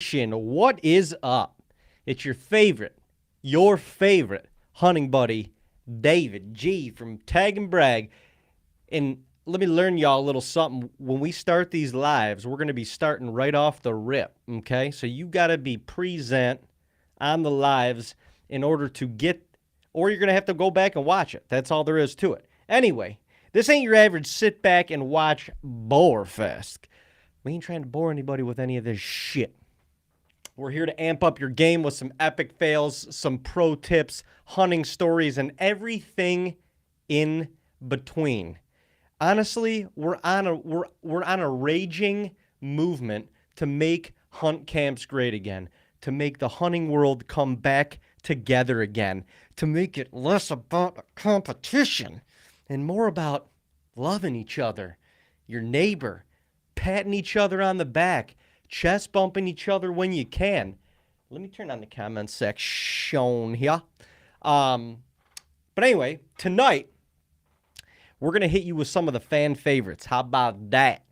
What is up? It's your favorite hunting buddy, David G from TAGNBRAG. And let me learn y'all a little something. When we start these lives, we're going to be starting right off the rip, okay? So you got to be present on the lives in order to get, or you're going to have to go back and watch it. That's all there is to it. Anyway, this ain't your average sit back and watch bore fest. We ain't trying to bore anybody with any of this shit. We're here to amp up your game with some epic fails, some pro tips, hunting stories, and everything in between. Honestly, we're on a raging movement to make hunt camps great again, to make the hunting world come back together again, to make it less about a competition and more about loving each other, your neighbor, patting each other on the back, chest bumping each other when you can. Let me turn on the comment section here. But anyway, tonight, we're going to hit you with some of the fan favorites. How about that?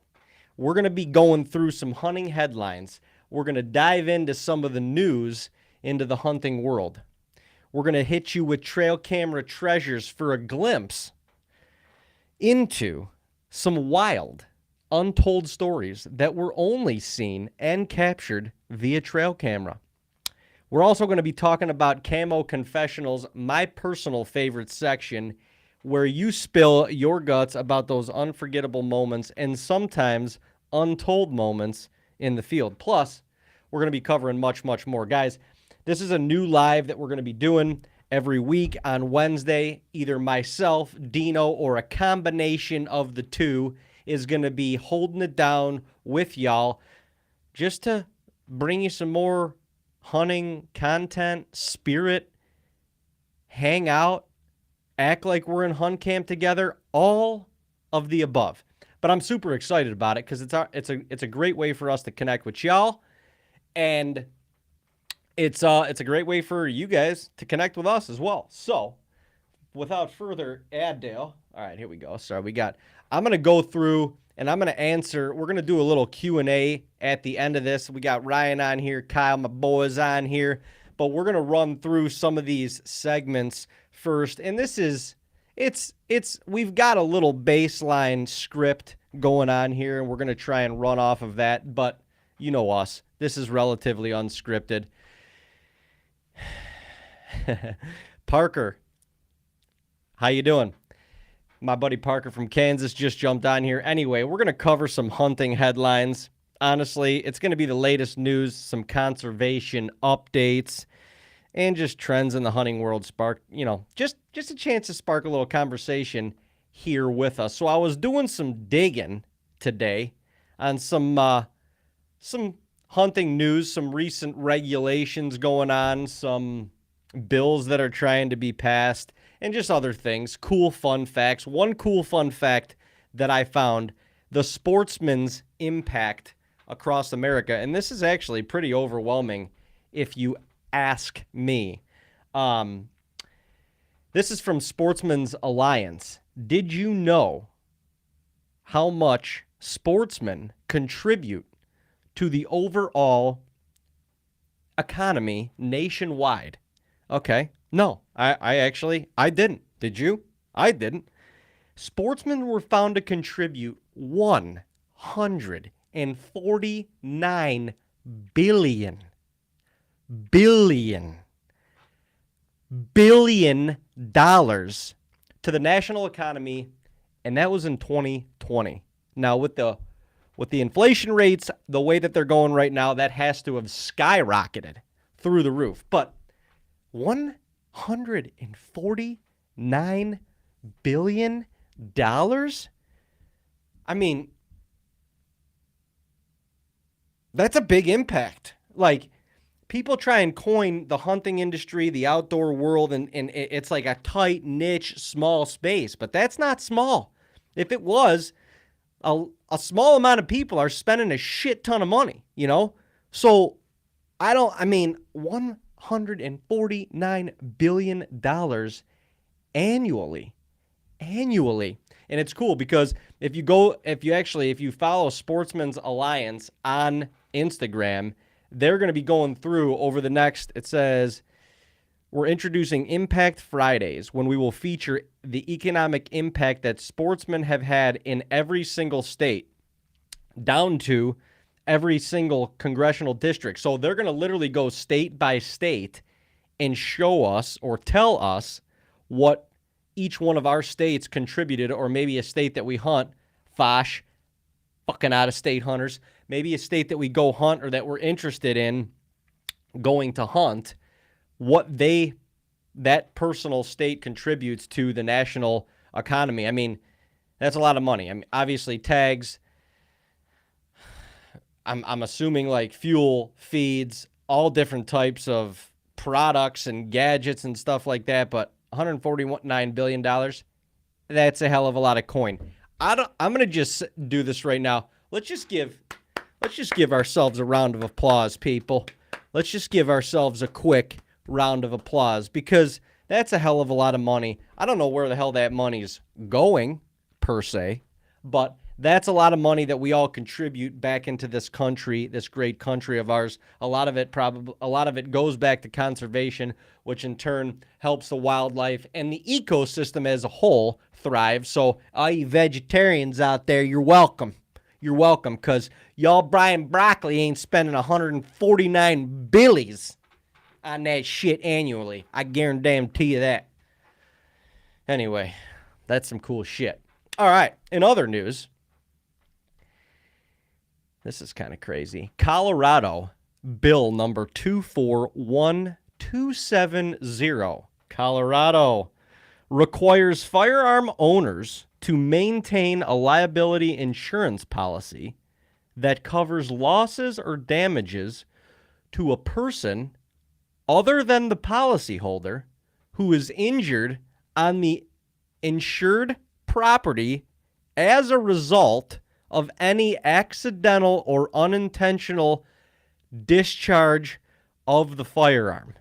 We're going to be going through some hunting headlines. We're going to dive into some of the news into the hunting world. We're going to hit you with trail camera treasures for a glimpse into some wild, untold stories that were only seen and captured via trail camera. We're also going to be talking about Camo Confessionals, my personal favorite section, where you spill your guts about those unforgettable moments and sometimes untold moments in the field. Plus, we're going to be covering much, much more. Guys, this is a new live that we're going to be doing every week on Wednesday. Either myself, Dino, or a combination of the two is going to be holding it down with y'all just to bring you some more hunting content, spirit, hang out, act like we're in hunt camp together, all of the above. But I'm super excited about it because it's a great way for us to connect with y'all, and it's a great way for you guys to connect with us as well. So, without further ado, all right, here we go. Sorry, I'm going to go through and I'm going to answer. We're going to do a little Q&A at the end of this. We got Ryan on here, Kyle, my boys on here, but we're going to run through some of these segments first. And this is, we've got a little baseline script going on here, and we're going to try and run off of that. But you know us, this is relatively unscripted. Parker, how you doing? My buddy Parker from Kansas just jumped on here. Anyway, we're going to cover some hunting headlines. Honestly, it's going to be the latest news, some conservation updates, and just trends in the hunting world spark, just a chance to spark a little conversation here with us. So I was doing some digging today on some hunting news, some recent regulations going on, some bills that are trying to be passed, and just other things, cool fun facts. One cool fun fact that I found, the sportsman's impact across America, and this is actually pretty overwhelming if you ask me. This is from Sportsman's Alliance. Did you know how much sportsmen contribute to the overall economy nationwide? Okay. No, I didn't. Did you? I didn't. Sportsmen were found to contribute $149 billion dollars to the national economy, and that was in 2020. Now, with the inflation rates the way that they're going right now, that has to have skyrocketed through the roof. But $149 billion? I mean, that's a big impact. Like, people try and coin the hunting industry, the outdoor world, and it's like a tight, niche, small space. But that's not small. If it was, a small amount of people are spending a shit ton of money, So, $149 billion annually. And it's cool because if you follow Sportsman's Alliance on Instagram, they're going to be going through over the next, it says, we're introducing Impact Fridays when we will feature the economic impact that sportsmen have had in every single state, down to every single congressional district. So they're going to literally go state by state and show us or tell us what each one of our states contributed, or maybe a state that we hunt, Fosh, fucking out-of-state hunters, maybe a state that we go hunt or that we're interested in going to hunt, what that personal state contributes to the national economy. I mean, that's a lot of money. I mean, obviously tags, I'm assuming like fuel, feeds, all different types of products and gadgets and stuff like that, but $149 billion, that's a hell of a lot of coin. I'm going to just do this right now. Let's just give ourselves a round of applause, people. Let's just give ourselves a quick round of applause, because that's a hell of a lot of money. I don't know where the hell that money's going, per se, but that's a lot of money that we all contribute back into this country, this great country of ours. A lot of it goes back to conservation, which in turn helps the wildlife and the ecosystem as a whole thrive. So all you vegetarians out there, you're welcome. You're welcome, because y'all Brian Broccoli ain't spending 149 billies on that shit annually. I guarantee you that. Anyway, that's some cool shit. All right, in other news, this is kind of crazy. Colorado bill number 241270, Colorado, requires firearm owners to maintain a liability insurance policy that covers losses or damages to a person other than the policyholder who is injured on the insured property as a result of any accidental or unintentional discharge of the firearm.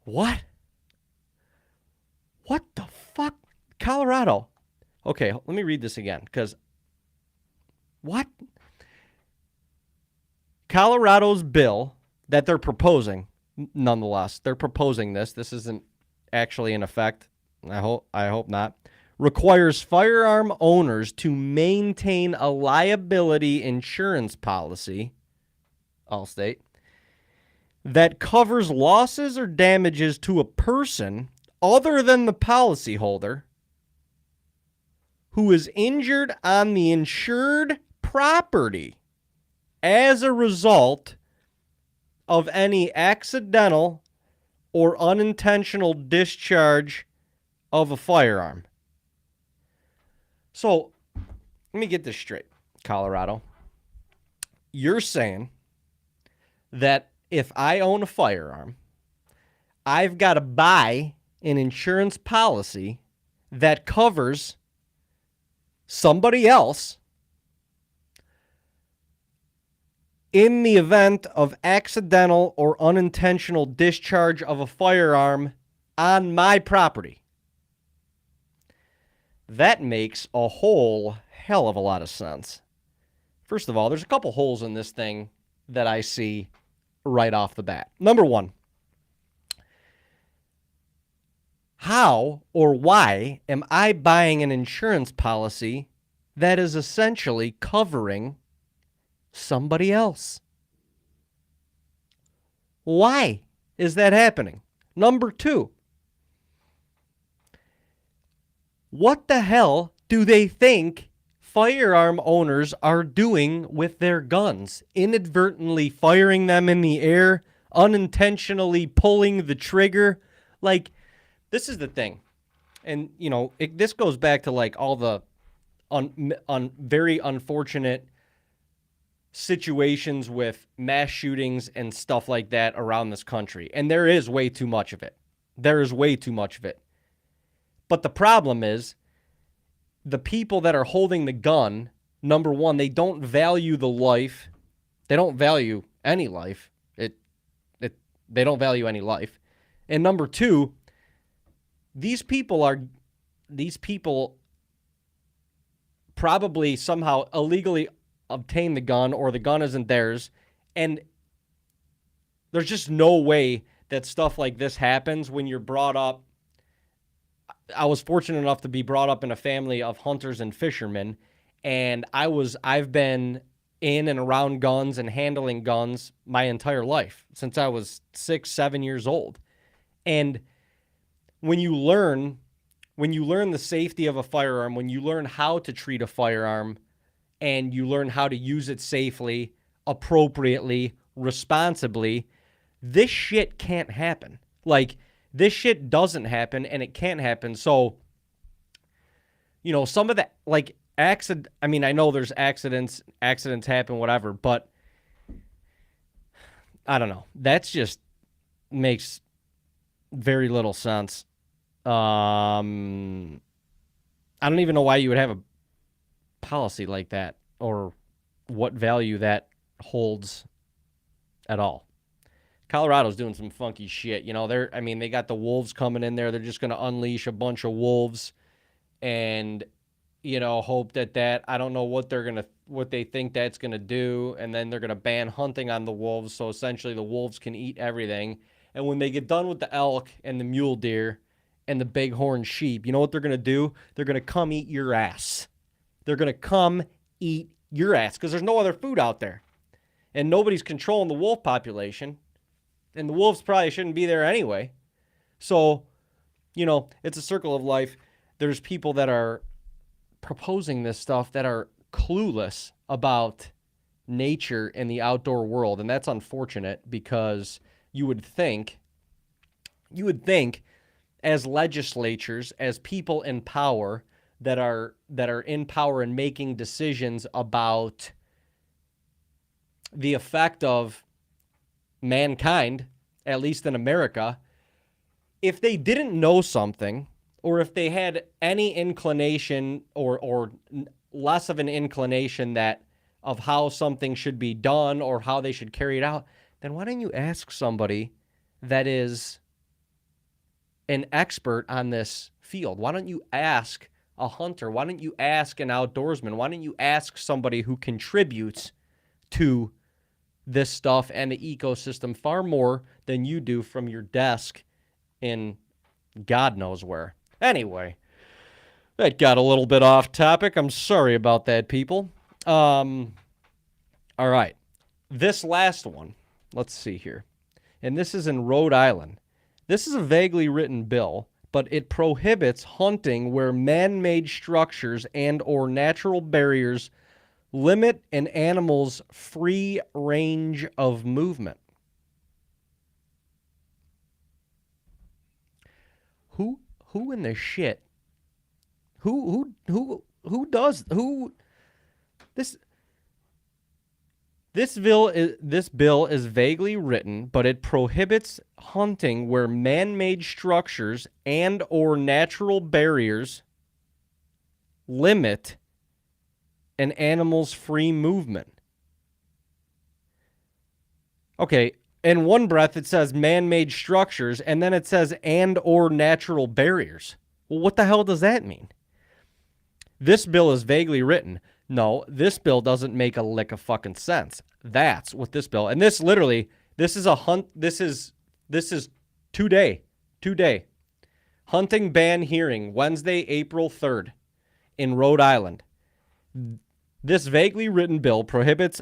What? What the fuck? Colorado. Okay, let me read this again, because what? Colorado's bill that they're proposing, nonetheless, they're proposing this. This isn't actually in effect. I hope not. Requires firearm owners to maintain a liability insurance policy, Allstate, that covers losses or damages to a person other than the policyholder who is injured on the insured property as a result of any accidental or unintentional discharge of a firearm. So, let me get this straight, Colorado. You're saying that if I own a firearm, I've got to buy an insurance policy that covers somebody else in the event of accidental or unintentional discharge of a firearm on my property. That makes a whole hell of a lot of sense. First of all, there's a couple holes in this thing that I see right off the bat. Number one, how or why am I buying an insurance policy that is essentially covering somebody else? Why is that happening? Number two, what the hell do they think firearm owners are doing with their guns? Inadvertently firing them in the air, unintentionally pulling the trigger? Like, this is the thing. And, you know, this goes back to like all the very unfortunate situations with mass shootings and stuff like that around this country. And there is way too much of it. There is way too much of it. But the problem is, the people that are holding the gun, number one, they don't value the life. They don't value any life. They don't value any life. And number two, these people probably somehow illegally obtain the gun or the gun isn't theirs. And there's just no way that stuff like this happens when you're brought up. I was fortunate enough to be brought up in a family of hunters and fishermen, and I've been in and around guns and handling guns my entire life since I was 6, 7 years old. And when you learn the safety of a firearm, when you learn how to treat a firearm, and you learn how to use it safely, appropriately, responsibly, this shit can't happen. Like, this shit doesn't happen, and it can't happen. So, you know, some of the, like, I mean, I know there's accidents happen, whatever, but I don't know. That's just makes very little sense. I don't even know why you would have a policy like that or what value that holds at all. Colorado's doing some funky shit. You know, they got the wolves coming in there. They're just going to unleash a bunch of wolves and, you know, hope that I don't know what they think that's going to do. And then they're going to ban hunting on the wolves. So essentially the wolves can eat everything. And when they get done with the elk and the mule deer and the bighorn sheep, you know what they're going to do? They're going to come eat your ass. They're going to come eat your ass because there's no other food out there. And nobody's controlling the wolf population. And the wolves probably shouldn't be there anyway. So, you know, it's a circle of life. There's people that are proposing this stuff that are clueless about nature and the outdoor world. And that's unfortunate because you would think as legislatures, as people in power that are in power and making decisions about the effect of mankind, at least in America, if they didn't know something, or if they had any inclination or less of an inclination that of how something should be done or how they should carry it out, then why don't you ask somebody that is an expert on this field? Why don't you ask a hunter? Why don't you ask an outdoorsman? Why don't you ask somebody who contributes to this stuff and the ecosystem far more than you do from your desk in God knows where? Anyway, that got a little bit off topic. I'm sorry about that, people. All right. This last one, let's see here. And this is in Rhode Island. This is a vaguely written bill, but it prohibits hunting where man-made structures and or natural barriers limit an animal's free range of movement. Who in the shit? Who does this bill is vaguely written, but it prohibits hunting where man-made structures and or natural barriers limit an animal's free movement. Okay, in one breath it says man-made structures, and then it says and or natural barriers. Well, what the hell does that mean? This bill is vaguely written. No, this bill doesn't make a lick of fucking sense. That's what this bill, and this is a hunt, this is today. Hunting ban hearing, Wednesday, April 3rd in Rhode Island. This vaguely written bill prohibits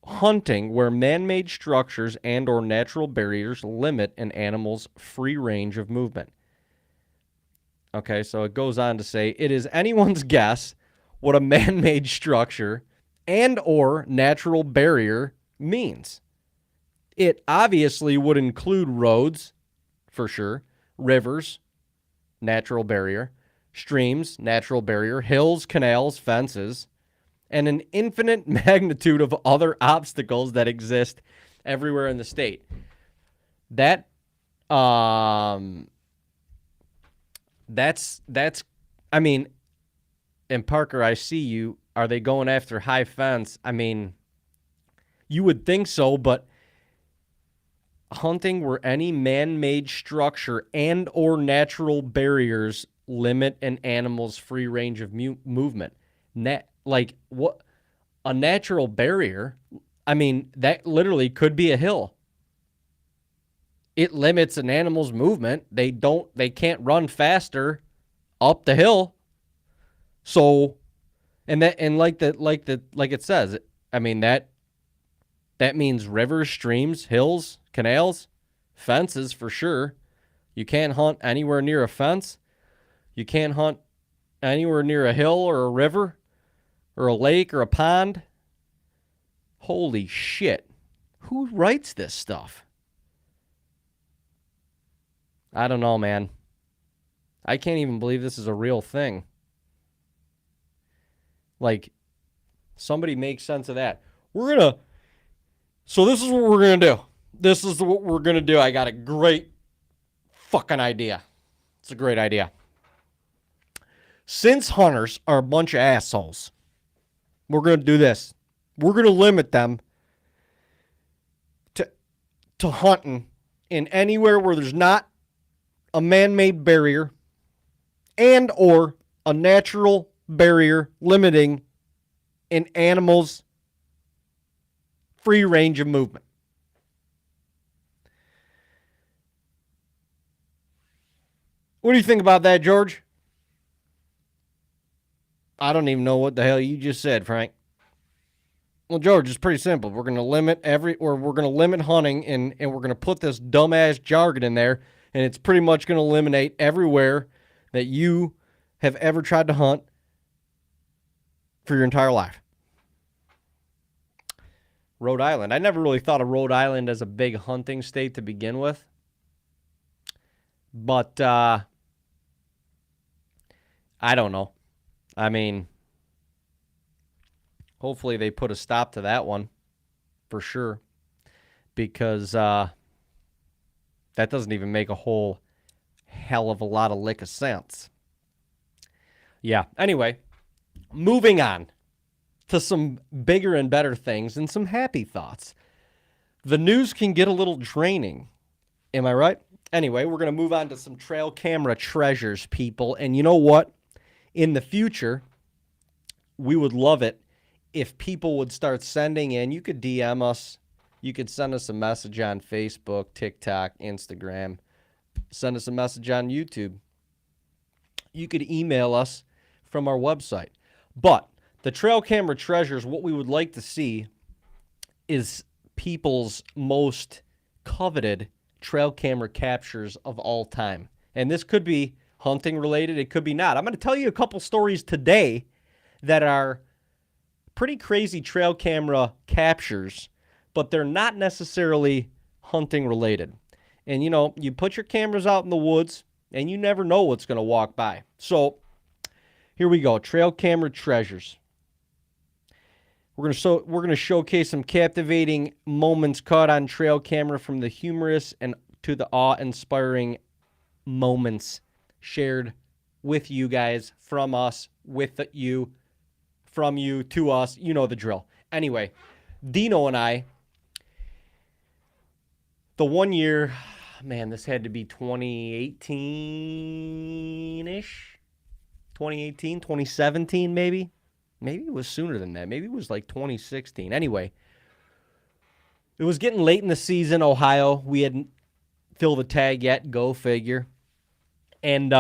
hunting where man-made structures and or natural barriers limit an animal's free range of movement. Okay, so it goes on to say, it is anyone's guess what a man-made structure and or natural barrier means. It obviously would include roads, for sure, rivers, natural barrier, streams, natural barrier, hills, canals, fences, and an infinite magnitude of other obstacles that exist everywhere in the state. That's I mean, and Parker, I see you. Are they going after high fence? I mean, you would think so, but hunting where any man-made structure and or natural barriers limit an animal's free range of movement. Like, what? a natural barrier, I mean, that literally could be a hill. It limits an animal's movement. They can't run faster up the hill. So, and like it says, I mean, that means rivers, streams, hills, canals, fences for sure. You can't hunt anywhere near a fence. You can't hunt anywhere near a hill or a river or a lake or a pond. Holy shit. Who writes this stuff? I don't know, man. I can't even believe this is a real thing. Like, somebody make sense of that. So this is what we're going to do. This is what we're going to do. I got a great fucking idea. It's a great idea. Since hunters are a bunch of assholes, we're going to do this. We're going to limit them to hunting in anywhere where there's not a man-made barrier and or a natural barrier limiting an animal's free range of movement. What do you think about that, George? I don't even know what the hell you just said, Frank. Well, George, it's pretty simple. We're going to limit hunting, and we're going to put this dumbass jargon in there, and it's pretty much going to eliminate everywhere that you have ever tried to hunt for your entire life. Rhode Island. I never really thought of Rhode Island as a big hunting state to begin with. But I don't know. I mean, hopefully they put a stop to that one for sure, because that doesn't even make a whole hell of a lot of lick of sense. Yeah. Anyway, moving on to some bigger and better things and some happy thoughts. The news can get a little draining. Am I right? Anyway, we're going to move on to some trail camera treasures, people. And you know what? In the future, we would love it if people would start sending in. You could DM us. You could send us a message on Facebook, TikTok, Instagram. Send us a message on YouTube. You could email us from our website. But the trail camera treasures, what we would like to see is people's most coveted trail camera captures of all time. And this could be hunting related. It could be not. I'm going to tell you a couple stories today that are pretty crazy trail camera captures, but they're not necessarily hunting related. And, you know, you put your cameras out in the woods, and you never know what's going to walk by. So here we go. Trail camera treasures. We're going to showcase some captivating moments caught on trail camera, from the humorous and to the awe-inspiring moments shared with you guys, from us, with you, from you to us. You know the drill. Anyway, Dino and I, the one year, man, this had to be 2018-ish, 2018, 2017 maybe. Maybe it was sooner than that. Maybe it was like 2016. Anyway, it was getting late in the season, Ohio. We hadn't filled the tag yet. Go figure. And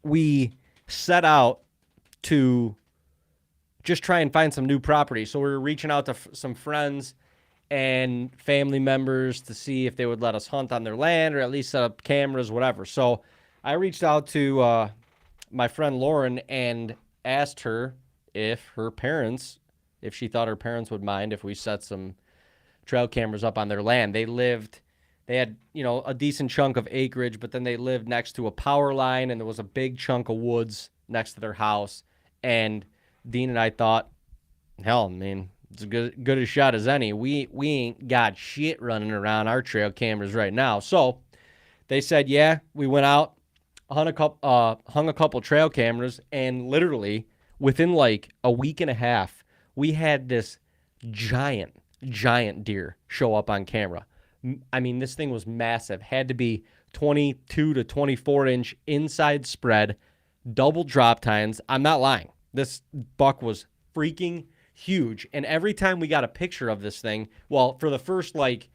we set out to just try and find some new property. So we were reaching out to some friends and family members to see if they would let us hunt on their land, or at least set up cameras, whatever. So I reached out to my friend Lauren and asked her if she thought her parents would mind if we set some trail cameras up on their land. They had, you know, a decent chunk of acreage, but then they lived next to a power line, and there was a big chunk of woods next to their house. And Dean and I thought, hell, I mean, it's as good a shot as any. We ain't got shit running around our trail cameras right now. So they said, yeah. We went out, hung a couple trail cameras, and literally within like a week and a half, we had this giant deer show up on camera. I mean, this thing was massive. Had to be 22 to 24 inch inside spread, double drop tines. I'm not lying. This buck was freaking huge. And every time we got a picture of this thing, well, for the first like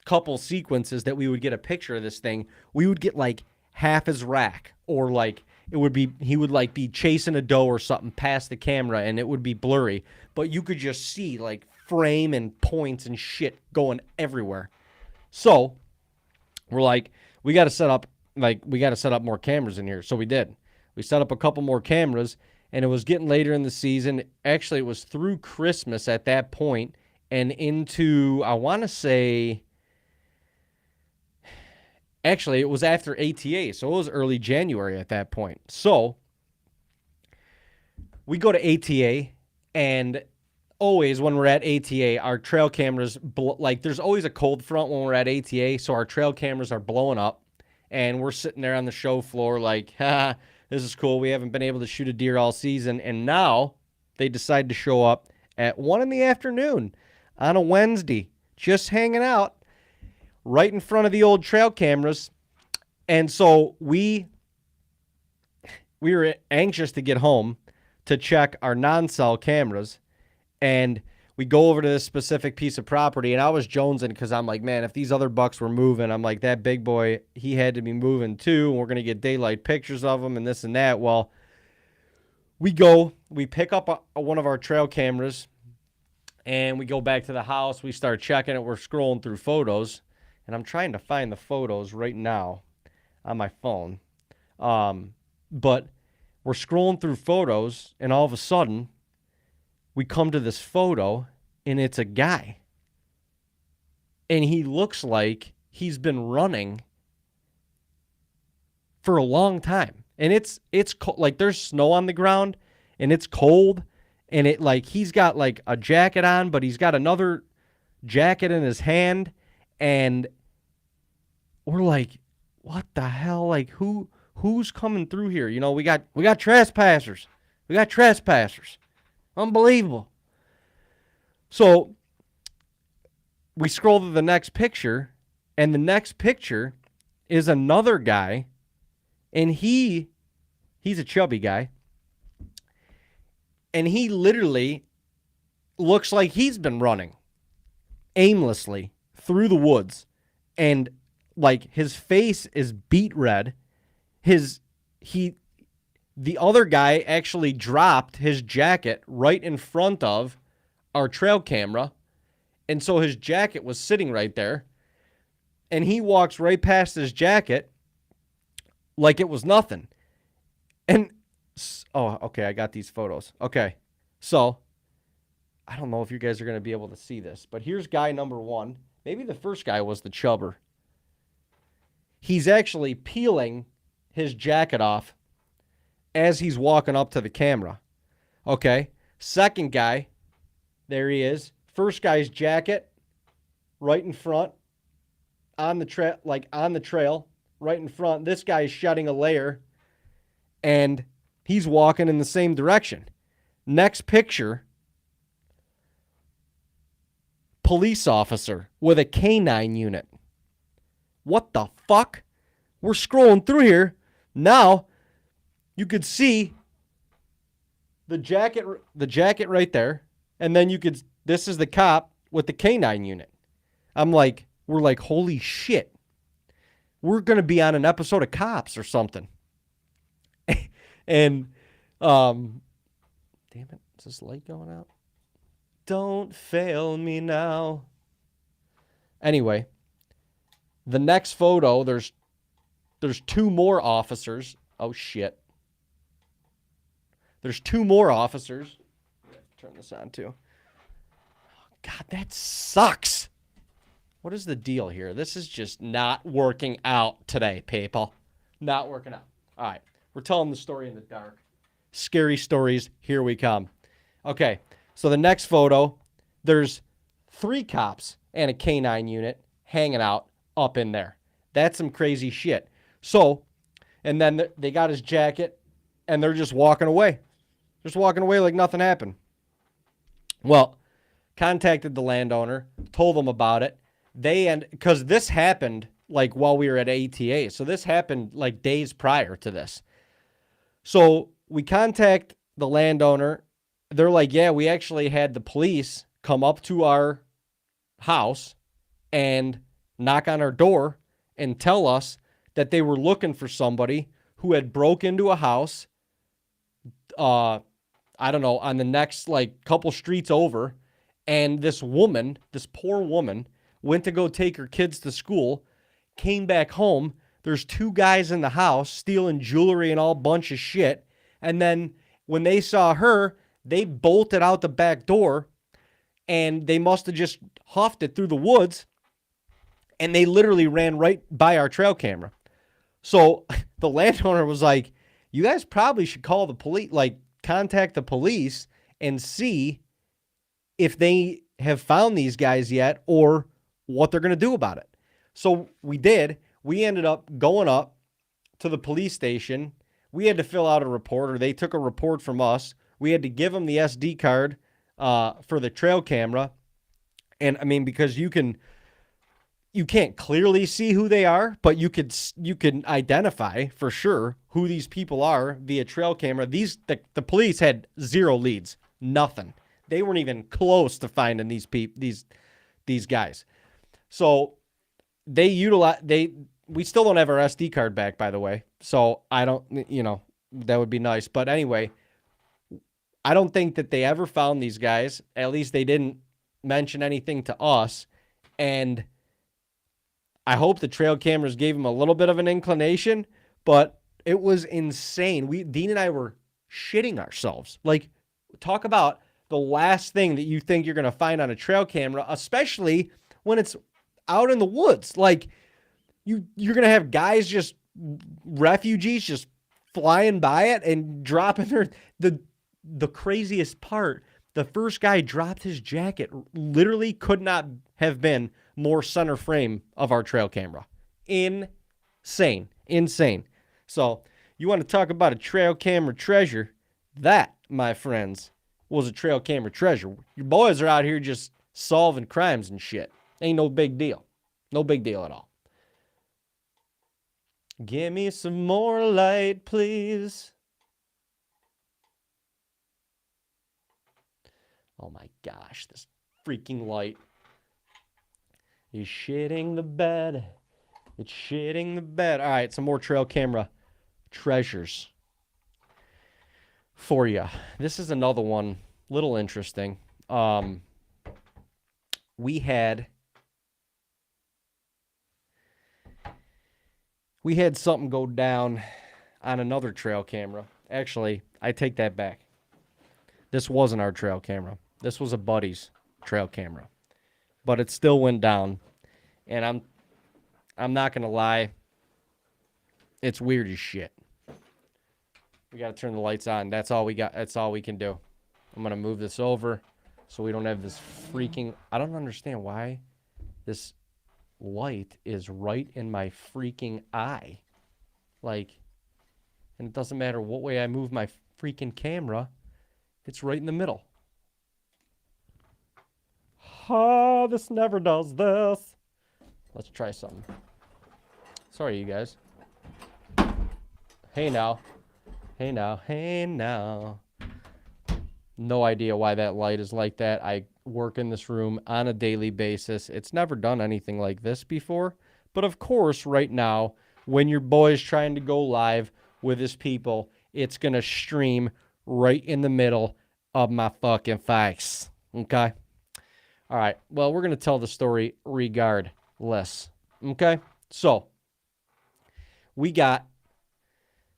couple sequences that we would get a picture of this thing, we would get like half his rack, or like it would be, he would like be chasing a doe or something past the camera and it would be blurry, but you could just see like frame and points and shit going everywhere. So we're like, we got to set up more cameras in here. So we did. We set up a couple more cameras, and it was getting later in the season. Actually, it was through Christmas at that point and into, I want to say, actually, it was after ATA, so it was early January at that point. So we go to ATA, and always when we're at ATA, our trail cameras, like there's always a cold front when we're at ATA, so our trail cameras are blowing up, and we're sitting there on the show floor like, ha, this is cool. We haven't been able to shoot a deer all season, and now they decide to show up at 1 p.m. on a Wednesday, just hanging out right in front of the old trail cameras. And so we were anxious to get home to check our non-cell cameras, and we go over to this specific piece of property, and I was jonesing because I'm like, man, if these other bucks were moving, I'm like, that big boy, he had to be moving too, and we're going to get daylight pictures of him and this and that. Well, we pick up one of our trail cameras, and we go back to the house. We start checking it. We're scrolling through photos, and I'm trying to find the photos right now on my phone. But we're scrolling through photos, and all of a sudden, we come to this photo, and it's a guy. And he looks like he's been running for a long time. And it's like there's snow on the ground, and it's cold, and it like he's got like a jacket on, but he's got another jacket in his hand, and we're like, what the hell? Like who's coming through here? You know, we got trespassers. We got trespassers. Unbelievable. So we scroll to the next picture, and the next picture is another guy, and he's a chubby guy, and he literally looks like he's been running aimlessly through the woods, and like his face is beet red. The other guy actually dropped his jacket right in front of our trail camera, and so his jacket was sitting right there, and he walks right past his jacket like it was nothing. And, oh, okay, I got these photos. Okay, so I don't know if you guys are going to be able to see this, but here's guy number one. Maybe the first guy was the chubber. He's actually peeling his jacket off as he's walking up to the camera. Okay, second guy, there he is. First guy's jacket right in front on the trail, right in front. This guy's shedding a layer, and he's walking in the same direction. Next picture, police officer with a canine unit. What the fuck? We're scrolling through here. Now, you could see the jacket right there, and then this is the cop with the canine unit. We're like, holy shit. We're going to be on an episode of Cops or something. And, damn it, is this light going out? Don't fail me now. Anyway, the next photo, there's two more officers. Oh, shit. There's two more officers. Turn this on, too. God, that sucks. What is the deal here? This is just not working out today, people. Not working out. All right. We're telling the story in the dark. Scary stories. Here we come. Okay. So the next photo, there's 3 cops and a canine unit hanging out up in there. That's some crazy shit. So, and then they got his jacket, and they're just walking away. Just walking away like nothing happened. Well, contacted the landowner, told them about it. Because this happened like while we were at ATA. So this happened like days prior to this. So we contact the landowner, they're like, yeah, we actually had the police come up to our house and knock on our door and tell us that they were looking for somebody who had broke into a house, I don't know, on the next like couple streets over. And this woman, this poor woman, went to go take her kids to school, came back home. There's two guys in the house stealing jewelry and all bunch of shit. And then when they saw her, they bolted out the back door, and they must have just huffed it through the woods, and they literally ran right by our trail camera. So the landowner was like, you guys probably should call the police, like contact the police and see if they have found these guys yet or what they're going to do about it. So we did. We ended up going up to the police station. We had to fill out a report, or they took a report from us. We had to give them the SD card for the trail camera. And I mean, because you can't clearly see who they are, but you can identify for sure who these people are via trail camera. The police had zero leads, nothing. They weren't even close to finding these guys. So we still don't have our SD card back, by the way. So I don't, that would be nice. But anyway, I don't think that they ever found these guys. At least they didn't mention anything to us. And I hope the trail cameras gave them a little bit of an inclination, but it was insane. Dean and I were shitting ourselves. Like, talk about the last thing that you think you're going to find on a trail camera, especially when it's out in the woods. Like, you're going to have guys refugees just flying by it and dropping the craziest part. The first guy dropped his jacket, literally could not have been more center frame of our trail camera. Insane. So you want to talk about a trail camera treasure? That, my friends, was a trail camera treasure. Your boys are out here just solving crimes and shit. Ain't no big deal. No big deal at all. Give me some more light, please. Oh my gosh, this freaking light is shitting the bed. It's shitting the bed. All right, some more trail camera treasures for you. This is another one, little interesting. We had something go down on another trail camera. Actually, I take that back. This wasn't our trail camera. This was a buddy's trail camera. But it still went down. And I'm not going to lie. It's weird as shit. We got to turn the lights on. That's all we got. That's all we can do. I'm going to move this over so we don't have this freaking... I don't understand why this light is right in my freaking eye. Like, and it doesn't matter what way I move my freaking camera. It's right in the middle. This never does this. Let's try something. Sorry, you guys. Hey now. Hey now. Hey now. No idea why that light is like that. I work in this room on a daily basis. It's never done anything like this before. But of course, right now, when your boy is trying to go live with his people, it's going to stream right in the middle of my fucking face. Okay? All right. Well, we're going to tell the story regardless. Okay? So, we got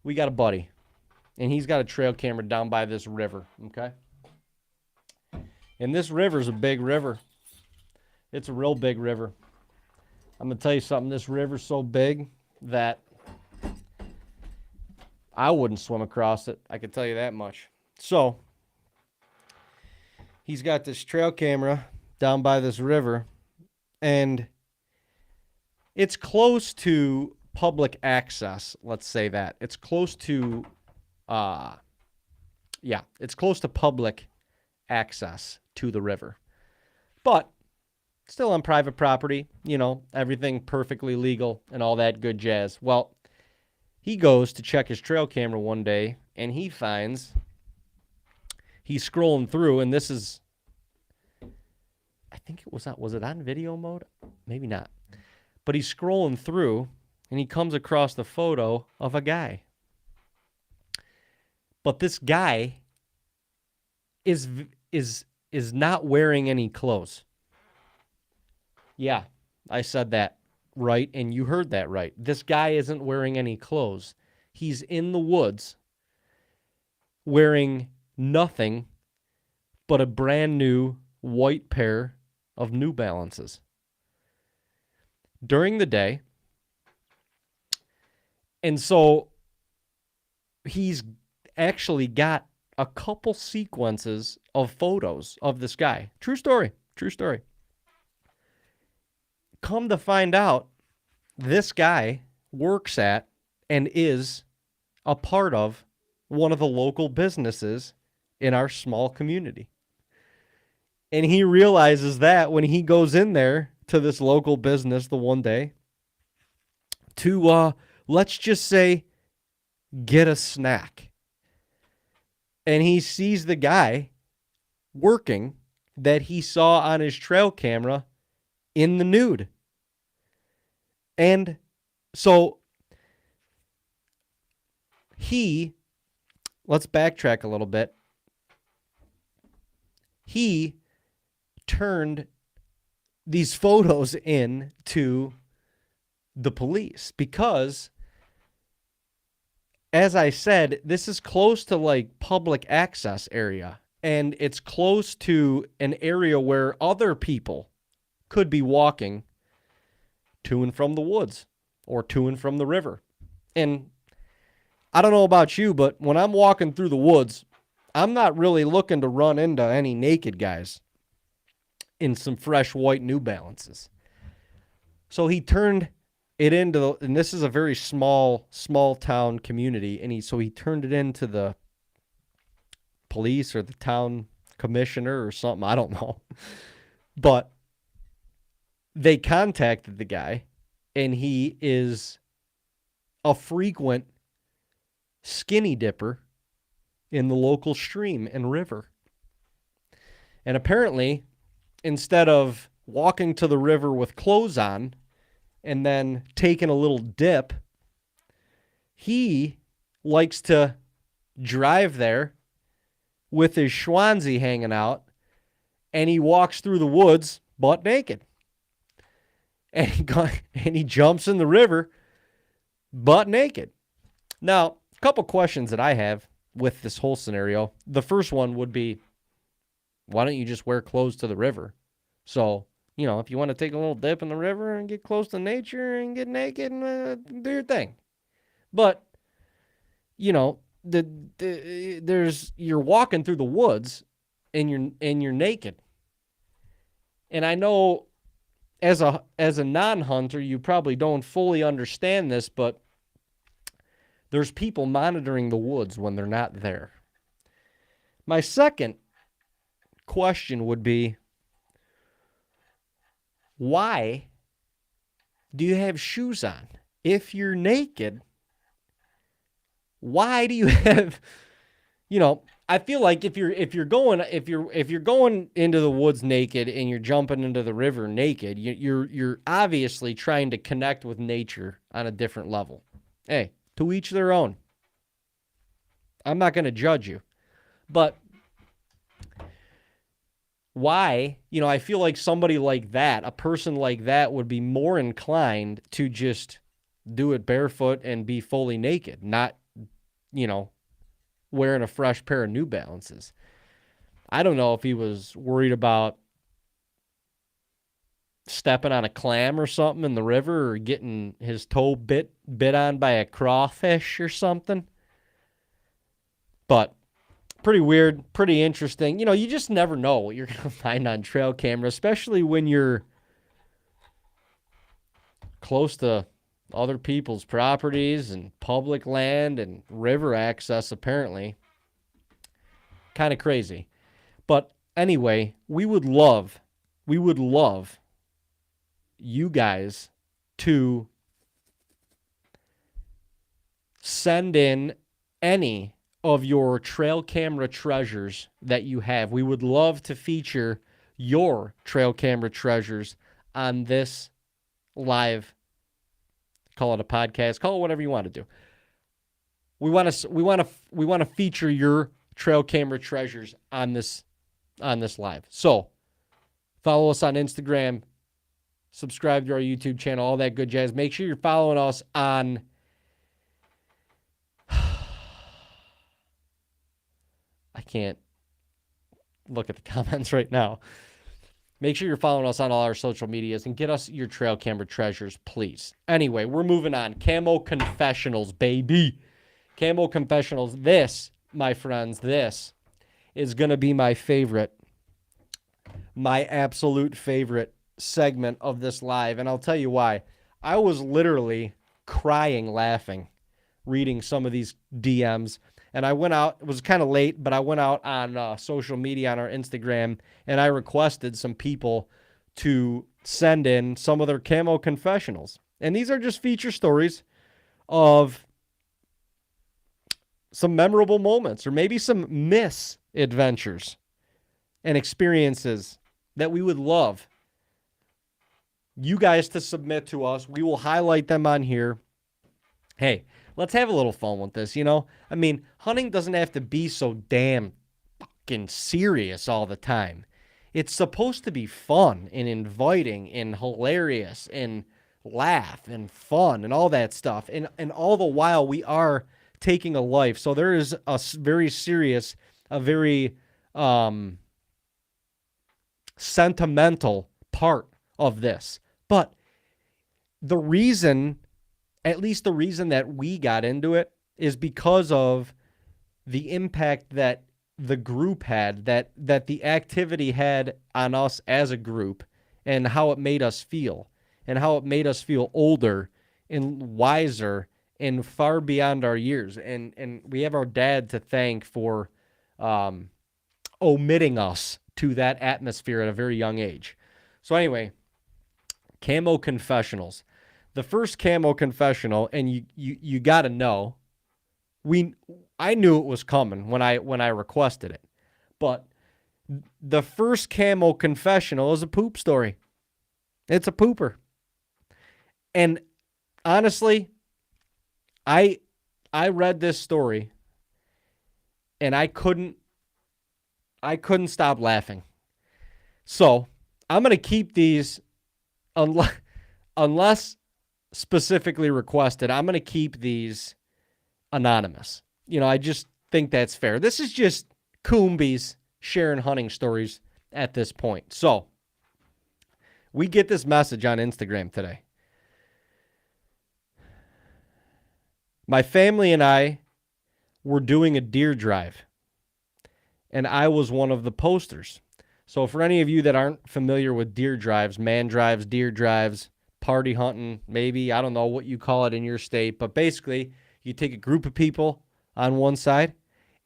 a buddy, and he's got a trail camera down by this river. Okay? And this river's a big river. It's a real big river. I'm going to tell you something. This river's so big that I wouldn't swim across it. I can tell you that much. So, he's got this trail camera down by this river, and it's close to public access. Let's say that. It's close to, it's close to public access to the river. But still on private property, everything perfectly legal and all that good jazz. Well, he goes to check his trail camera one day, and he finds he's scrolling through, and this is, I think was it on video mode? Maybe not. But he's scrolling through, and he comes across the photo of a guy. But this guy is not wearing any clothes. Yeah, I said that right, and you heard that right. This guy isn't wearing any clothes. He's in the woods wearing nothing but a brand new white pair of New Balances. During the day. And so he's actually got a couple sequences of photos of this guy. True story. True story. Come to find out, this guy works at and is a part of one of the local businesses in our small community. And he realizes that when he goes in there to this local business the one day to, let's just say, get a snack. And he sees the guy working that he saw on his trail camera in the nude. And so let's backtrack a little bit. He turned these photos in to the police because, as I said, this is close to like public access area, and it's close to an area where other people could be walking to and from the woods or to and from the river. And I don't know about you, but when I'm walking through the woods, I'm not really looking to run into any naked guys in some fresh white New Balances. So he turned it into, and this is a very small town community, and he turned it into the police or the town commissioner or something, I don't know. But they contacted the guy, and he is a frequent skinny dipper in the local stream and river. And apparently, instead of walking to the river with clothes on and then taking a little dip, he likes to drive there with his schwanzie hanging out, and he walks through the woods butt naked. And he jumps in the river butt naked. Now, a couple questions that I have with this whole scenario. The first one would be, why don't you just wear clothes to the river? So, if you want to take a little dip in the river and get close to nature and get naked and do your thing. But, you're walking through the woods and you're naked. And I know as a non-hunter, you probably don't fully understand this, but there's people monitoring the woods when they're not there. My second question would be, why do you have shoes on? If you're naked, why do you have, I feel like if you're going into the woods naked and you're jumping into the river naked, you're obviously trying to connect with nature on a different level. Hey, to each their own. I'm not going to judge you. But why, I feel like somebody like that, a person like that, would be more inclined to just do it barefoot and be fully naked, not, wearing a fresh pair of New Balances. I don't know if he was worried about stepping on a clam or something in the river, or getting his toe bit on by a crawfish or something. But pretty weird, pretty interesting. You just never know what you're going to find on trail camera, especially when you're close to other people's properties and public land and river access, apparently. Kind of crazy. But anyway, we would love you guys to send in any of your trail camera treasures that you have. We would love to feature your trail camera treasures on this live, call it a podcast, call it whatever you want to do. We want to feature your trail camera treasures on this live. So follow us on Instagram, subscribe to our YouTube channel, all that good jazz. Make sure you're following us on I can't look at the comments right now. Make sure you're following us on all our social medias and get us your trail camera treasures, please. Anyway, we're moving on. Camo Confessionals, baby. Camo Confessionals. This, my friends, this is going to be my absolute favorite segment of this live. And I'll tell you why. I was literally crying laughing reading some of these DMs. And I went out, it was kind of late, but I went out on social media on our Instagram, and I requested some people to send in some of their Camo Confessionals. And these are just feature stories of some memorable moments or maybe some misadventures and experiences that we would love you guys to submit to us. We will highlight them on here. Hey, let's have a little fun with this, you know? I mean, hunting doesn't have to be so damn fucking serious all the time. It's supposed to be fun and inviting and hilarious and laugh and fun and all that stuff. And all the while we are taking a life. So there is a very serious, a very sentimental part of this. But the reason, at least the reason that we got into it, is because of the impact that the group had, that the activity had on us as a group, and how it made us feel, and how it made us feel older and wiser and far beyond our years. And we have our dad to thank for omitting us to that atmosphere at a very young age. So anyway, Camo Confessionals. The first Camo Confessional, and you got to know, I knew it was coming when I requested it, but the first Camo Confessional is a poop story. It's a pooper, and honestly, I read this story, and I couldn't stop laughing. So I'm gonna keep these unless specifically requested. I'm going to keep these anonymous. You know, I just think that's fair. This is just Coombies sharing hunting stories at this point. So we get this message on Instagram today. My family and I were doing a deer drive, and I was one of the posters. So for any of you that aren't familiar with deer drives, man drives, deer drives, party hunting, maybe, I don't know what you call it in your state, but basically you take a group of people on one side,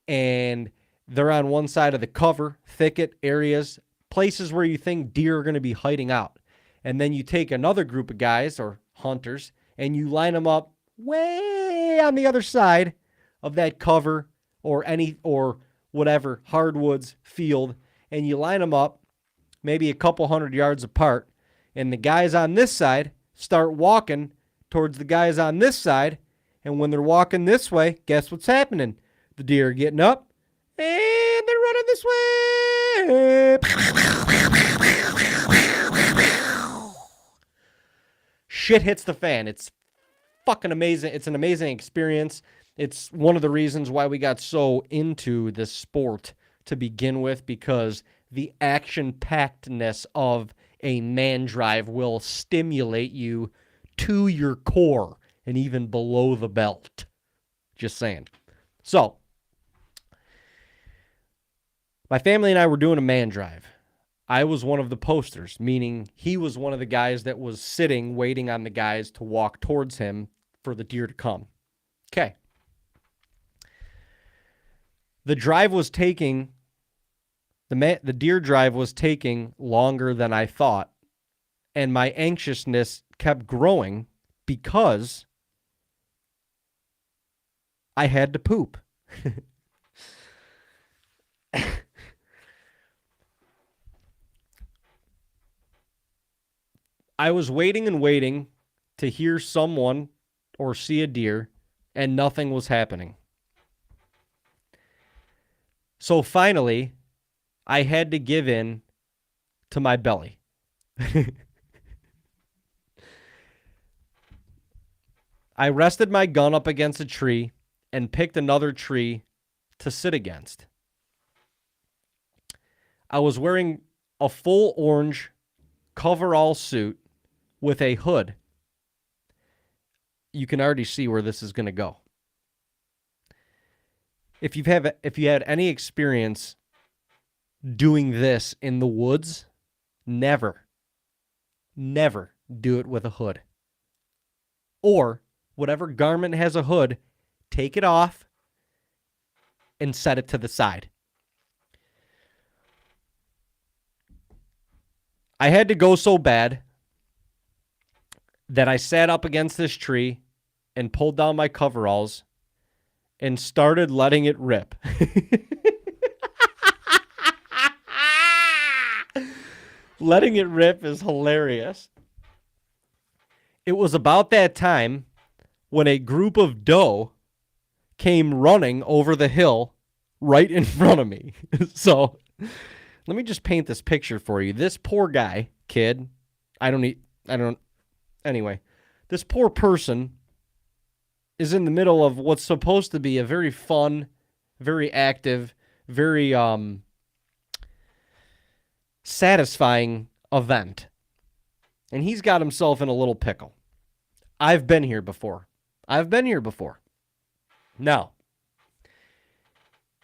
and they're on one side of the cover, thicket areas, places where you think deer are going to be hiding out. And then you take another group of guys or hunters, and you line them up way on the other side of that cover or whatever hardwoods field, and you line them up maybe a couple 100 yards apart, and the guys on this side start walking towards the guys on this side, and when they're walking this way, guess what's happening? The deer are getting up, and they're running this way. Shit hits the fan. It's fucking amazing. It's an amazing experience. It's one of the reasons why we got so into this sport to begin with, because the action-packedness of a man drive will stimulate you to your core and even below the belt. Just saying. So, my family and I were doing a man drive. I was one of the posters, meaning he was one of the guys that was sitting, waiting on the guys to walk towards him for the deer to come. Okay. The drive was taking, the deer drive was taking longer than I thought, and my anxiousness kept growing because I had to poop. I was waiting and waiting to hear someone or see a deer, and nothing was happening. So finally, I had to give in to my belly. I rested my gun up against a tree and picked another tree to sit against. I was wearing a full orange coverall suit with a hood. You can already see where this is going to go. If you had any experience doing this in the woods, never do it with a hood. Or whatever garment has a hood, take it off and set it to the side. I had to go so bad that I sat up against this tree and pulled down my coveralls and started letting it rip. Letting it rip is hilarious. It was about that time when a group of doe came running over the hill right in front of me. So let me just paint this picture for you. This poor guy, kid, anyway, this poor person is in the middle of what's supposed to be a very fun, very active, very satisfying event. And he's got himself in a little pickle. I've been here before. Now,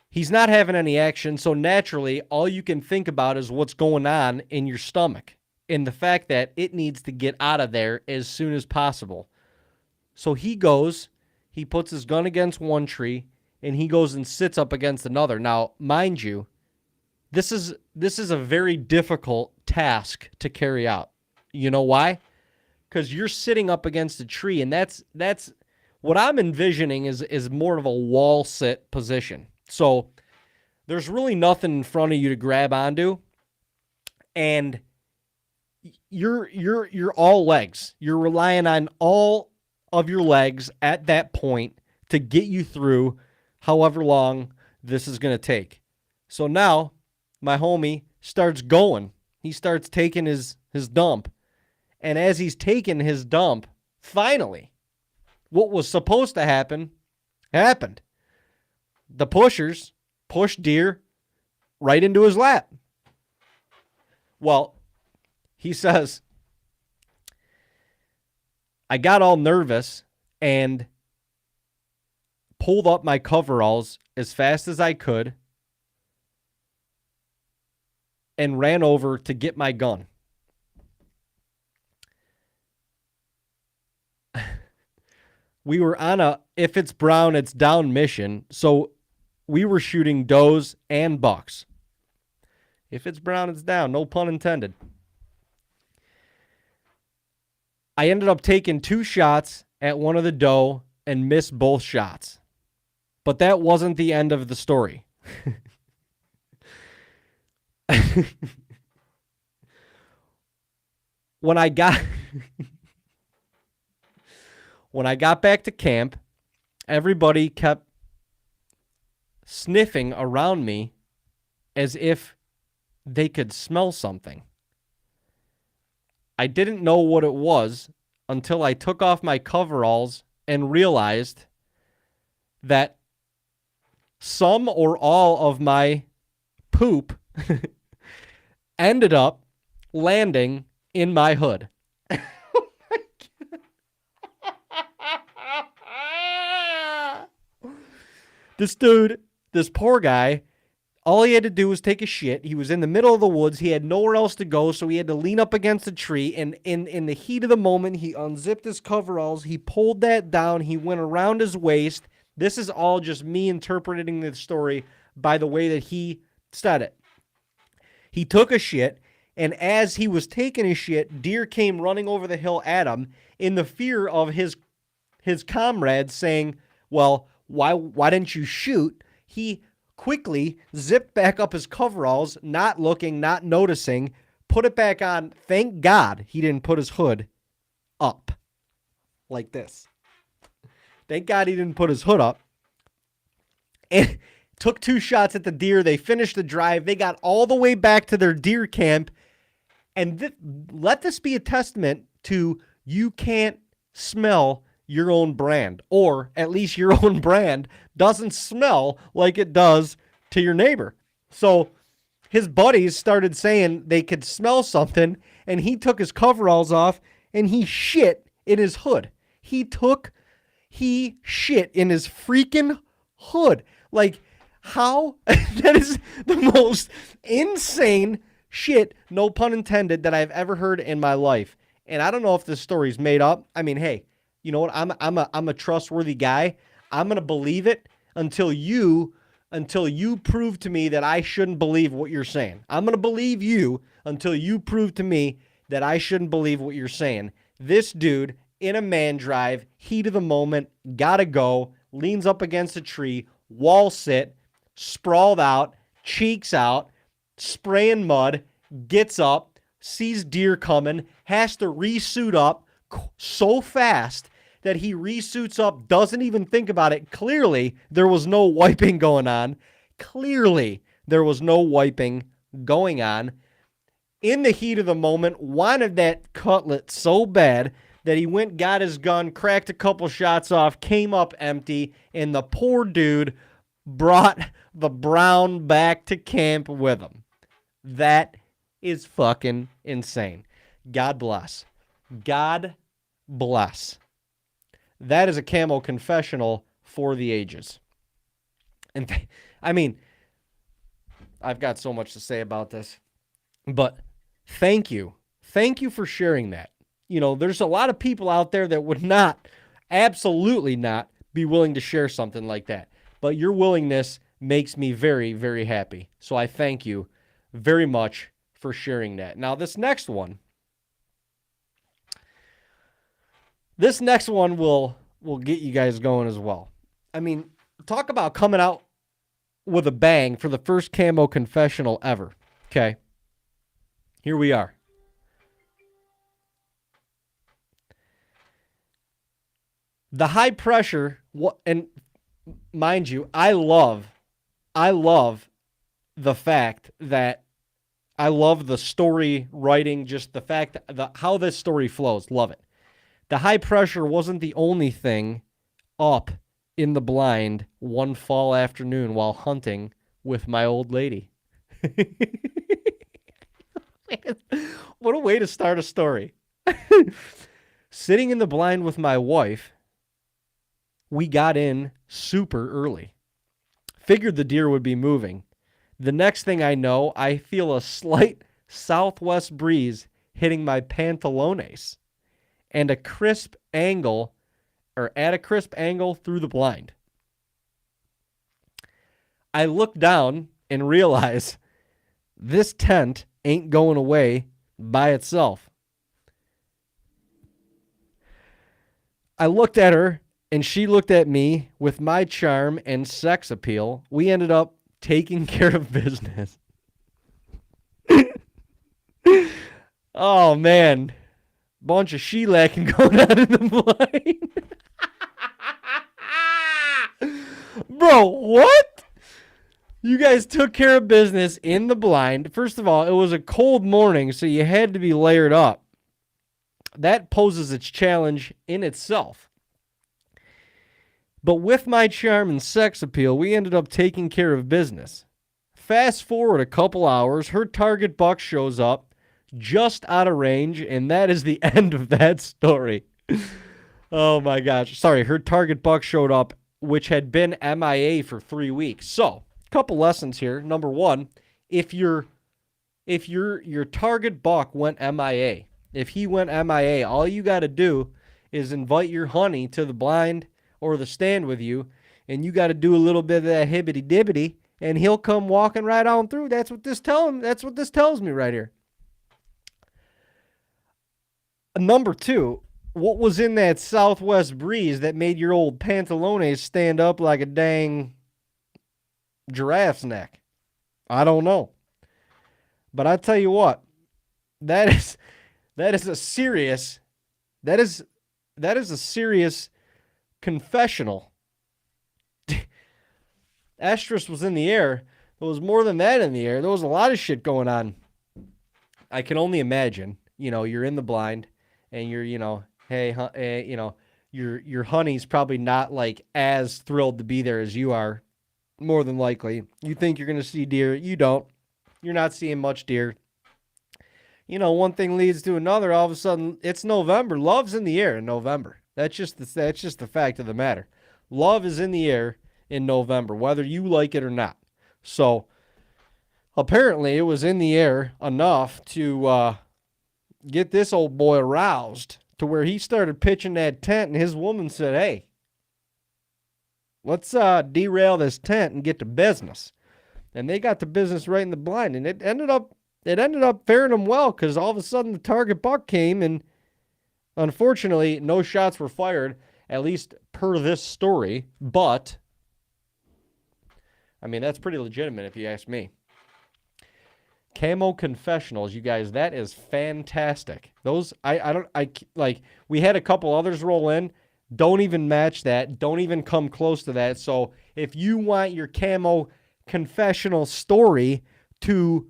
he's not having any action, so naturally, all you can think about is what's going on in your stomach and the fact that it needs to get out of there as soon as possible. So he puts his gun against one tree, and he goes and sits up against another. Now, mind you, this is a very difficult task to carry out. You know why? Because you're sitting up against a tree, and that's what I'm envisioning is more of a wall sit position. So there's really nothing in front of you to grab onto, and you're all legs. You're relying on all of your legs at that point to get you through however long this is going to take. So now my homie starts going. He starts taking his dump. And as he's taking his dump, finally, what was supposed to happen happened. The pushers pushed deer right into his lap. Well, he says, I got all nervous and pulled up my coveralls as fast as I could and ran over to get my gun. We were on a if it's brown, it's down mission, so we were shooting does and bucks. If it's brown, it's down, no pun intended. I ended up taking 2 shots at one of the doe and missed both shots. But that wasn't the end of the story. When I got back to camp, everybody kept sniffing around me as if they could smell something. I didn't know what it was until I took off my coveralls and realized that some or all of my poop ended up landing in my hood. This poor guy, all he had to do was take a shit. He was in the middle of the woods. He had nowhere else to go, so he had to lean up against a tree. And in the heat of the moment, he unzipped his coveralls. He pulled that down. He went around his waist. This is all just me interpreting the story by the way that he said it. He took a shit, and as he was taking a shit, deer came running over the hill at him in the fear of his comrades saying, well, why didn't you shoot? He quickly zipped back up his coveralls, not looking, not noticing, put it back on. Thank God he didn't put his hood up like this. Thank God he didn't put his hood up. And took 2 shots at the deer. They finished the drive. They got all the way back to their deer camp. And let this be a testament to you can't smell your own brand, or at least your own brand doesn't smell like it does to your neighbor. So his buddies started saying they could smell something, and he took his coveralls off and he shit in his hood. He shit in his freaking hood. Like, how? That is the most insane shit, no pun intended, that I've ever heard in my life. And I don't know if this story's made up. I mean, hey, you know what? I'm a trustworthy guy. I'm going to believe it until you prove to me that I shouldn't believe what you're saying. I'm going to believe you until you prove to me that I shouldn't believe what you're saying. This dude in a man drive, heat of the moment, gotta go, leans up against a tree, wall sit, sprawled out, cheeks out, spraying mud, gets up, sees deer coming, has to resuit up so fast that he resuits up, doesn't even think about it. Clearly, there was no wiping going on. Clearly, there was no wiping going on. In the heat of the moment, wanted that cutlet so bad that he went, got his gun, cracked a couple shots off, came up empty, and the poor dude brought the brown back to camp with him. That is fucking insane. God bless. God bless. That is a Camo Confessional for the ages. And I mean, I've got so much to say about this, but thank you. Thank you for sharing that. You know, there's a lot of people out there that would not, absolutely not, be willing to share something like that. But your willingness makes me very, very happy. So I thank you very much for sharing that. Now, this next one will get you guys going as well. I mean, talk about coming out with a bang for the first Camo Confessional ever. Okay. Here we are. The high pressure, and mind you, I love the fact that I love the story writing, just the fact that how this story flows. Love it. The high pressure wasn't the only thing up in the blind one fall afternoon while hunting with my old lady. What a way to start a story. Sitting in the blind with my wife, we got in super early. Figured the deer would be moving. The next thing I know, I feel a slight southwest breeze hitting my pantalones and at a crisp angle through the blind. I look down and realize this tent ain't going away by itself. I looked at her and she looked at me. With my charm and sex appeal, we ended up taking care of business. Oh, man. Bunch of shellacking going on in the blind. Bro, what? You guys took care of business in the blind. First of all, it was a cold morning, so you had to be layered up. That poses its challenge in itself. But with my charm and sex appeal, we ended up taking care of business. Fast forward a couple hours, her target buck shows up just out of range, and that is the end of that story. Oh my gosh. Sorry, her target buck showed up, which had been MIA for 3 weeks. So, a couple lessons here. Number one, if your target buck went MIA, if he went MIA, all you got to do is invite your honey to the blind or the stand with you, and you got to do a little bit of that hibbity-dibbity, and he'll come walking right on through. That's what this tells me right here. Number two, what was in that southwest breeze that made your old pantalones stand up like a dang giraffe's neck? I don't know. But I tell you what, That is that is a serious that is that is a serious confessional. Estrus was in the air. There was more than that in the air. There was a lot of shit going on. I can only imagine. You're in the blind, and you're, hey, your honey's probably not like as thrilled to be there as you are. More than likely, you think you're gonna see deer. You don't. You're not seeing much deer. One thing leads to another. All of a sudden, it's November. Love's in the air in November. That's just the fact of the matter. Love is in the air in November, whether you like it or not. So apparently, it was in the air enough to get this old boy aroused to where he started pitching that tent, and his woman said, "Hey, let's derail this tent and get to business." And they got to business right in the blind, and it ended up faring them well, because all of a sudden the target buck came, and unfortunately no shots were fired, at least per this story. But I mean, that's pretty legitimate if you ask me. Camo Confessionals, you guys, that is fantastic. Those, we had a couple others roll in. Don't even match that. Don't even come close to that. So if you want your Camo Confessional story to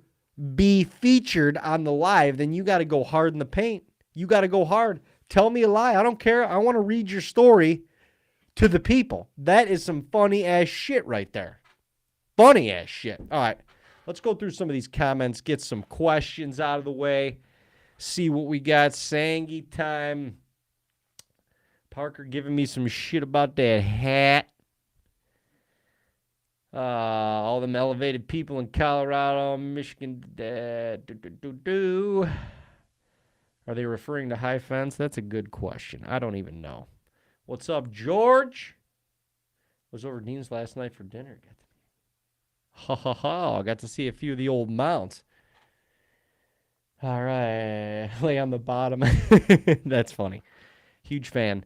be featured on the live, then you got to go hard in the paint. You got to go hard. Tell me a lie. I don't care. I want to read your story to the people. That is some funny ass shit right there. Funny ass shit. All right. Let's go through some of these comments, get some questions out of the way, see what we got. Sangy time. Parker giving me some shit about that hat. All them elevated people in Colorado, Michigan. Are they referring to high fence? That's a good question. I don't even know. What's up, George? Was over Dean's last night for dinner. Ha ha ha. I got to see a few of the old mounts. All right. Lay on the bottom. That's funny. Huge fan.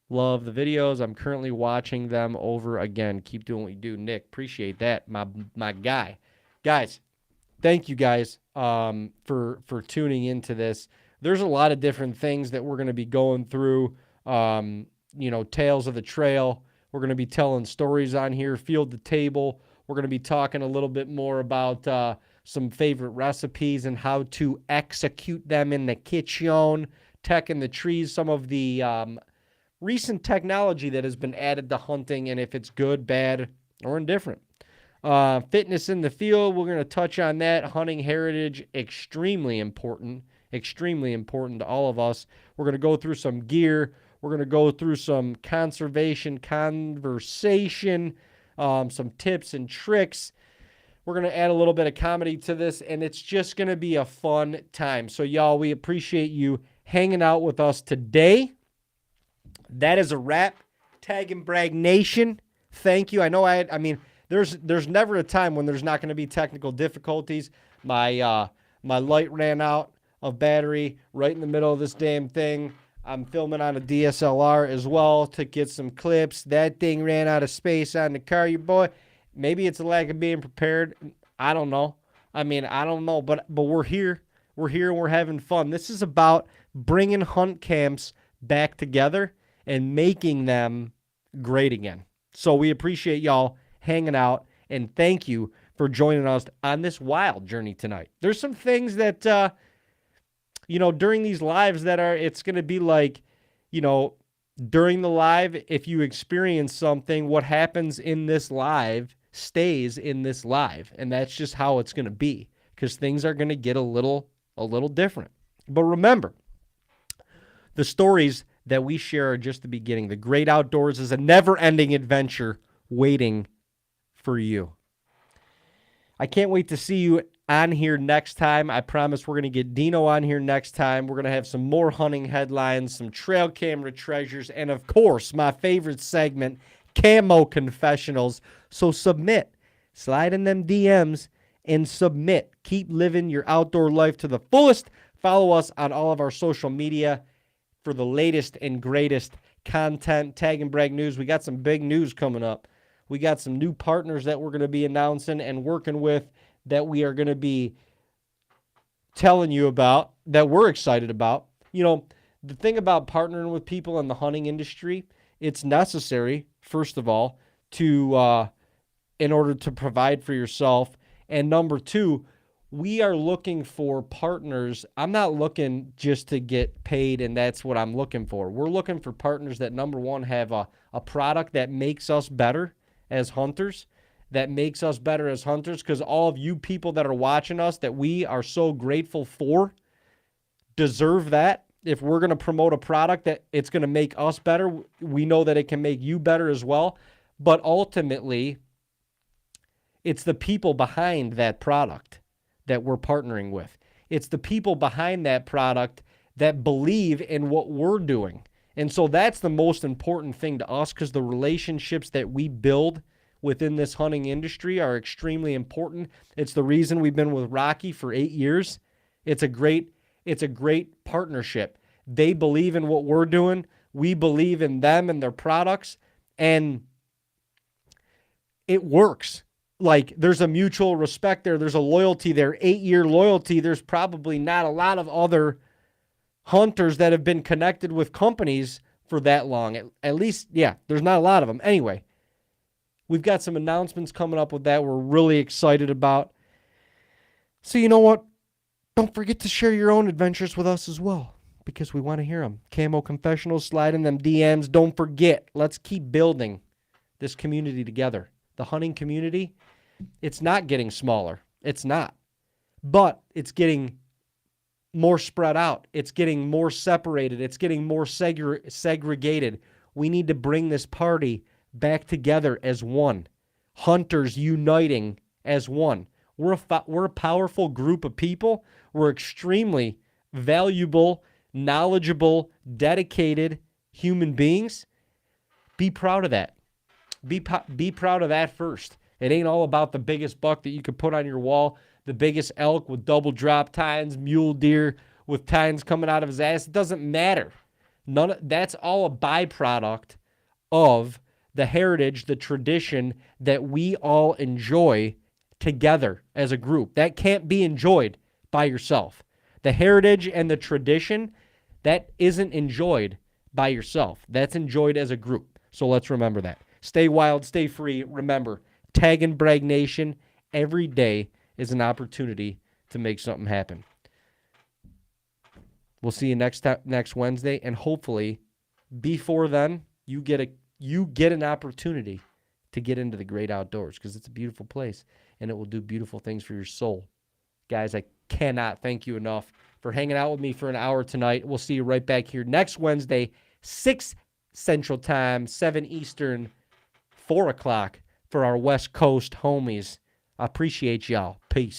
Love the videos. I'm currently watching them over again. Keep doing what you do, Nick. Appreciate that, my guy. Guys, thank you guys for tuning into this. There's a lot of different things that we're going to be going through. Tales of the trail. We're going to be telling stories on here. Field to table. We're going to be talking a little bit more about some favorite recipes and how to execute them in the kitchen. Tech in the trees. Some of the recent technology that has been added to hunting, and if it's good, bad, or indifferent. Fitness in the field, we're going to touch on that. Hunting heritage, extremely important to all of us. We're going to go through some gear. We're going to go through some conservation conversation, some tips and tricks. We're going to add a little bit of comedy to this, and it's just going to be a fun time. So, y'all, we appreciate you hanging out with us today. That is a wrap. Tag and Brag Nation, thank you. I know there's never a time when there's not going to be technical difficulties. My light ran out of battery right in the middle of this damn thing. I'm filming on a DSLR as well to get some clips. That thing ran out of space on the car, your boy. Maybe it's a lack of being prepared. I don't know. I don't know, but we're here. We're here and we're having fun. This is about bringing hunt camps back together and making them great again. So we appreciate y'all hanging out, and thank you for joining us on this wild journey tonight. There's some things that, during these lives it's going to be like, during the live, if you experience something, what happens in this live stays in this live. And that's just how it's going to be, because things are going to get a little different. But remember, the stories that we share are just the beginning. The great outdoors is a never-ending adventure waiting for you. I can't wait to see you on here next time. I promise we're going to get Dino on here next time. We're going to have some more hunting headlines, some trail camera treasures, and of course, my favorite segment, Camo Confessionals. So submit. Slide in them DMs and submit. Keep living your outdoor life to the fullest. Follow us on all of our social media for the latest and greatest content. Tag and Brag News. We got some big news coming up. We got some new partners that we're going to be announcing and working with that we are going to be telling you about that we're excited about. The thing about partnering with people in the hunting industry, it's necessary, first of all, to in order to provide for yourself. And number two, we are looking for partners. I'm not looking just to get paid, and that's what I'm looking for. We're looking for partners that, number one, have a product that makes us better as hunters, because all of you people that are watching us that we are so grateful for deserve that. If we're going to promote a product that it's going to make us better, we know that it can make you better as well. But ultimately, it's the people behind that product that we're partnering with. It's the people behind that product that believe in what we're doing. And so that's the most important thing to us, because the relationships that we build within this hunting industry are extremely important. It's the reason we've been with Rocky for 8 years. It's a great partnership. They believe in what we're doing. We believe in them and their products, and it works. Like, there's a mutual respect there. There's a loyalty there, 8-year loyalty. There's probably not a lot of other hunters that have been connected with companies for that long. At least, yeah, there's not a lot of them. Anyway, we've got some announcements coming up with that we're really excited about. So you know what? Don't forget to share your own adventures with us as well, because we want to hear them. Camo Confessional, slide in them DMs. Don't forget, let's keep building this community together. The hunting community, it's not getting smaller. It's not. But it's getting more spread out. It's getting more separated. It's getting more segregated. We need to bring this party back together as one. Hunters uniting as one. We're a powerful group of people. We're extremely valuable, knowledgeable, dedicated human beings. Be proud of that. Be proud of that first. It ain't all about the biggest buck that you could put on your wall, the biggest elk with double drop tines, mule deer with tines coming out of his ass. It doesn't matter. That's all a byproduct of the heritage, the tradition that we all enjoy together as a group. That can't be enjoyed by yourself. The heritage and the tradition, that isn't enjoyed by yourself. That's enjoyed as a group. So let's remember that. Stay wild, stay free. Remember, Tag and Brag Nation, every day is an opportunity to make something happen. We'll see you next Wednesday, and hopefully before then, you get an opportunity to get into the great outdoors, because it's a beautiful place and it will do beautiful things for your soul. Guys, I cannot thank you enough for hanging out with me for an hour tonight. We'll see you right back here next Wednesday, 6 Central Time, 7 Eastern, 4 o'clock for our West Coast homies. I appreciate y'all. Peace.